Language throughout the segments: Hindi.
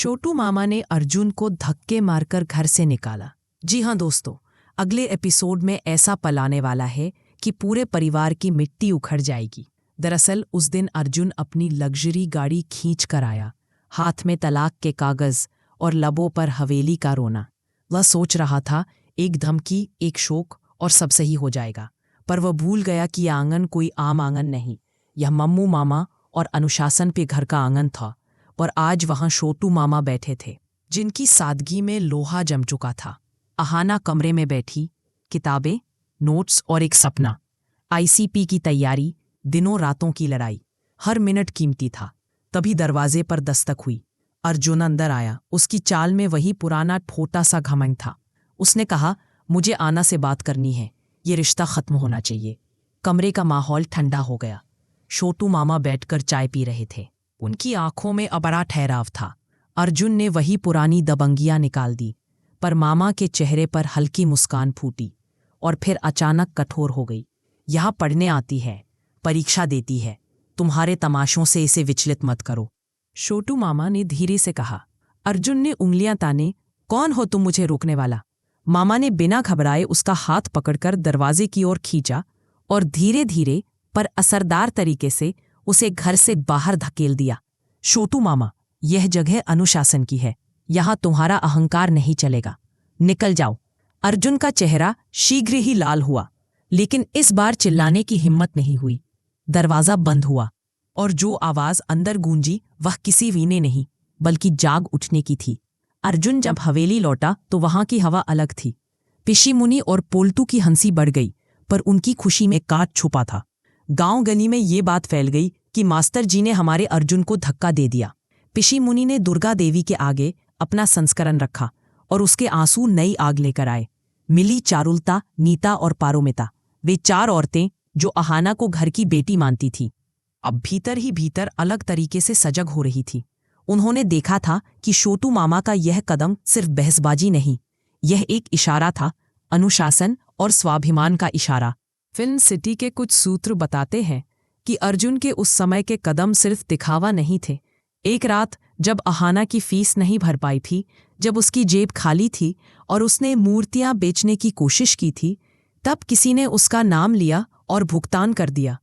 छोटू मामा ने अर्जुन को धक्के मारकर घर से निकाला। जी हाँ दोस्तों, अगले एपिसोड में ऐसा पल आने वाला है कि पूरे परिवार की मिट्टी उखड़ जाएगी। दरअसल उस दिन अर्जुन अपनी लग्जरी गाड़ी खींच कर आया, हाथ में तलाक के कागज और लबों पर हवेली का रोना। वह सोच रहा था एक धमकी, एक शोक और सब सही हो जाएगा, पर वह भूल गया कि यह आंगन कोई आम आंगन नहीं। यह मम्मू मामा और अनुशासन पे घर का आंगन था। और आज वहां छोटू मामा बैठे थे, जिनकी सादगी में लोहा जम चुका था। अहाना कमरे में बैठी, किताबें, नोट्स और एक सपना। आईसीपी की तैयारी, दिनों रातों की लड़ाई, हर मिनट कीमती था। तभी दरवाजे पर दस्तक हुई। अर्जुन अंदर आया। उसकी चाल में वही पुराना छोटा सा घमंड था। उसने कहा, मुझे आना से बात करनी है, ये रिश्ता खत्म होना चाहिए। कमरे का माहौल ठंडा हो गया। छोटू मामा बैठकर चाय पी रहे थे। उनकी आंखों में बड़ा ठहराव था। अर्जुन ने वही पुरानी दबंगियां निकाल दी, पर मामा के चेहरे पर हल्की मुस्कान फूटी और फिर अचानक कठोर हो गई। यहाँ पढ़ने आती है, परीक्षा देती है, तुम्हारे तमाशों से इसे विचलित मत करो। छोटू मामा ने धीरे से कहा। अर्जुन ने उंगलियां ताने, कौन हो तुम मुझे रोकने वाला? मामा ने बिना घबराए उसका हाथ पकड़कर दरवाजे की ओर खींचा और धीरे धीरे पर असरदार तरीके से उसे घर से बाहर धकेल दिया। छोटू मामा, यह जगह अनुशासन की है, यहां तुम्हारा अहंकार नहीं चलेगा, निकल जाओ। अर्जुन का चेहरा शीघ्र ही लाल हुआ, लेकिन इस बार चिल्लाने की हिम्मत नहीं हुई। दरवाजा बंद हुआ और जो आवाज अंदर गूंजी वह किसी वीणे नहीं बल्कि जाग उठने की थी। अर्जुन जब हवेली लौटा तो वहां की हवा अलग थी। पिशी मुनि और पोल्टू की हंसी बढ़ गई, पर उनकी खुशी में काट छुपा था। गांव गली में ये बात फैल गई कि मास्टर जी ने हमारे अर्जुन को धक्का दे दिया। पिशी मुनि ने दुर्गा देवी के आगे अपना संस्करण रखा और उसके आंसू नई आग लेकर आए। मिली, चारुलता, नीता और पारोमिता, वे 4 औरतें जो अहाना को घर की बेटी मानती थी, अब भीतर ही भीतर अलग तरीके से सजग हो रही थी। उन्होंने देखा था कि छोटू मामा का यह कदम सिर्फ बहसबाजी नहीं, यह एक इशारा था, अनुशासन और स्वाभिमान का इशारा। फिल्म सिटी के कुछ सूत्र बताते हैं कि अर्जुन के उस समय के कदम सिर्फ दिखावा नहीं थे। एक रात जब अहाना की फीस नहीं भर पाई थी, जब उसकी जेब खाली थी और उसने मूर्तियां बेचने की कोशिश की थी, तब किसी ने उसका नाम लिया और भुगतान कर दिया।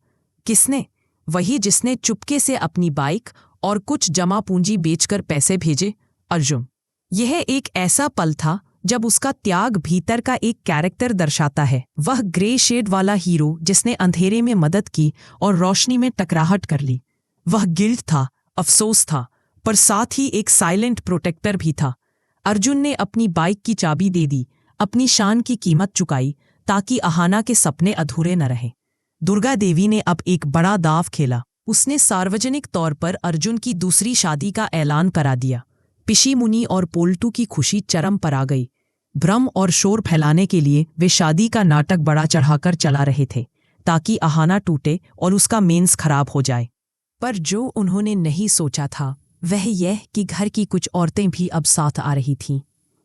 किसने? वही जिसने चुपके से अपनी बाइक और कुछ जमा पूंजी बेचकर पैसे भेजे, अर्जुन। यह एक ऐसा पल था जब उसका त्याग भीतर का एक कैरेक्टर दर्शाता है। वह ग्रे शेड वाला हीरो जिसने अंधेरे में मदद की और रोशनी में टकराहट कर ली। वह गिल्ट था, अफसोस था, पर साथ ही एक साइलेंट प्रोटेक्टर भी था। अर्जुन ने अपनी बाइक की चाबी दे दी, अपनी शान की कीमत चुकाई, ताकि अहाना के सपने अधूरे न रहें। दुर्गा देवी ने अब एक बड़ा दाव खेला। उसने सार्वजनिक तौर पर अर्जुन की दूसरी शादी का ऐलान करा दिया। पिशी मुनि और पोल्टू की खुशी चरम पर आ गई। भ्रम और शोर फैलाने के लिए वे शादी का नाटक बड़ा चढ़ाकर चला रहे थे, ताकि अहाना टूटे और उसका मेंस खराब हो जाए। पर जो उन्होंने नहीं सोचा था वह यह कि घर की कुछ औरतें भी अब साथ आ रही थीं।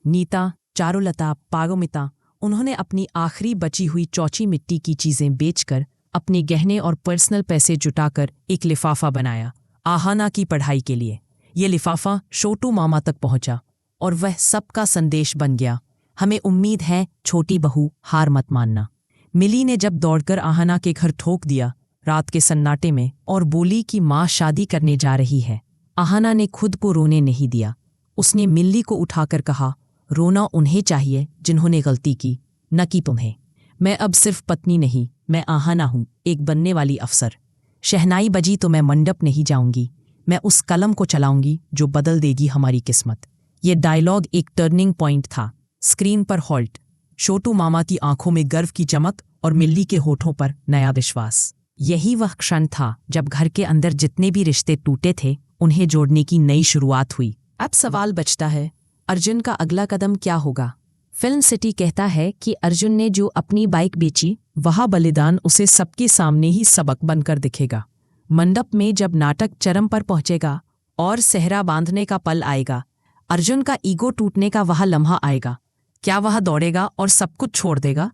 नीता, चारुलता, पारोमिता। उन्होंने अपनी आखिरी बची हुई चौची मिट्टी की चीजें बेचकर, अपने गहने और पर्सनल पैसे जुटाकर एक लिफाफा बनाया, अहाना की पढ़ाई के लिए। ये लिफाफा छोटू मामा तक पहुंचा और वह सबका संदेश बन गया। हमें उम्मीद है, छोटी बहू, हार मत मानना। मिली ने जब दौड़कर अहाना के घर ठोक दिया रात के सन्नाटे में और बोली कि माँ शादी करने जा रही है, अहाना ने खुद को रोने नहीं दिया। उसने मिल्ली को उठाकर कहा, रोना उन्हें चाहिए जिन्होंने गलती की, न कि तुम्हें। मैं अब सिर्फ पत्नी नहीं, मैं अहाना हूं, एक बनने वाली अफसर। शहनाई बजी तो मैं मंडप नहीं जाऊंगी, मैं उस कलम को चलाऊंगी जो बदल देगी हमारी किस्मत। ये डायलॉग एक टर्निंग पॉइंट था। स्क्रीन पर हॉल्ट, छोटू मामा की आंखों में गर्व की चमक और मिल्ली के होठों पर नया विश्वास। यही वह क्षण था जब घर के अंदर जितने भी रिश्ते टूटे थे उन्हें जोड़ने की नई शुरुआत हुई। अब सवाल बचता है, अर्जुन का अगला कदम क्या होगा? फिल्म सिटी कहता है कि अर्जुन ने जो अपनी बाइक बेची, वह बलिदान उसे सबके सामने ही सबक बनकर दिखेगा। मंडप में जब नाटक चरम पर पहुंचेगा और सेहरा बांधने का पल आएगा, अर्जुन का ईगो टूटने का वह लम्हा आएगा। क्या वह दौड़ेगा और सब कुछ छोड़ देगा,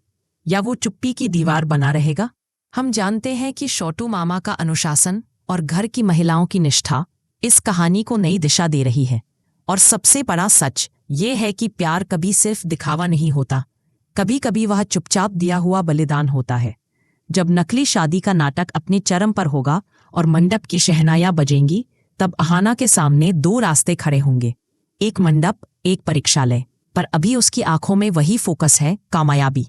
या वो चुप्पी की दीवार बना रहेगा? हम जानते हैं कि छोटू मामा का अनुशासन और घर की महिलाओं की निष्ठा इस कहानी को नई दिशा दे रही है। और सबसे बड़ा सच ये है कि प्यार कभी सिर्फ दिखावा नहीं होता, कभी कभी वह चुपचाप दिया हुआ बलिदान होता है। जब नकली शादी का नाटक अपने चरम पर होगा और मंडप की शहनाइयां बजेंगी, तब अहाना के सामने दो रास्ते खड़े होंगे, एक मंडप, एक परीक्षालय। पर अभी उसकी आंखों में वही फोकस है, कामयाबी।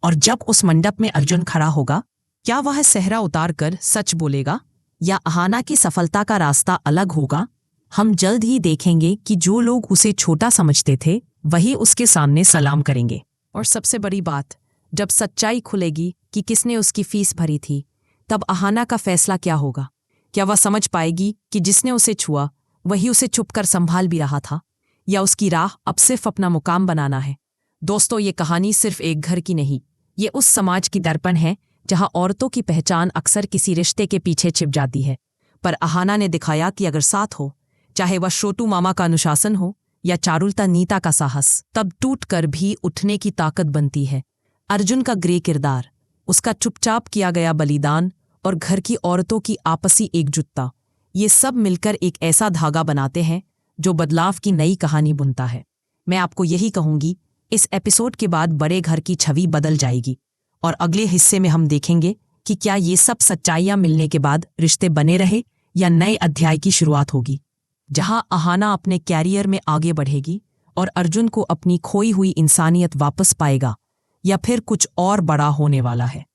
और जब उस मंडप में अर्जुन खड़ा होगा, क्या वह सेहरा उतार कर सच बोलेगा या अहाना की सफलता का रास्ता अलग होगा? हम जल्द ही देखेंगे कि जो लोग उसे छोटा समझते थे वही उसके सामने सलाम करेंगे। और सबसे बड़ी बात, जब सच्चाई खुलेगी कि किसने उसकी फीस भरी थी, तब अहाना का फैसला क्या होगा? क्या वह समझ पाएगी कि जिसने उसे छुआ वही उसे छुपकर संभाल भी रहा था, या उसकी राह अब सिर्फ अपना मुकाम बनाना है? दोस्तों, ये कहानी सिर्फ एक घर की नहीं, ये उस समाज की दर्पण है जहां औरतों की पहचान अक्सर किसी रिश्ते के पीछे छिप जाती है। पर अहाना ने दिखाया कि अगर साथ हो, चाहे वह छोटू मामा का अनुशासन हो या चारुलता नीता का साहस, तब टूट कर भी उठने की ताकत बनती है। अर्जुन का ग्रे किरदार, उसका चुपचाप किया गया बलिदान और घर की औरतों की आपसी एकजुटता, ये सब मिलकर एक ऐसा धागा बनाते हैं जो बदलाव की नई कहानी बुनता है। मैं आपको यही कहूंगी, इस एपिसोड के बाद बड़े घर की छवि बदल जाएगी और अगले हिस्से में हम देखेंगे कि क्या ये सब सच्चाइयां मिलने के बाद रिश्ते बने रहे या नए अध्याय की शुरुआत होगी, जहां अहाना अपने कैरियर में आगे बढ़ेगी और अर्जुन को अपनी खोई हुई इंसानियत वापस पाएगा, या फिर कुछ और बड़ा होने वाला है।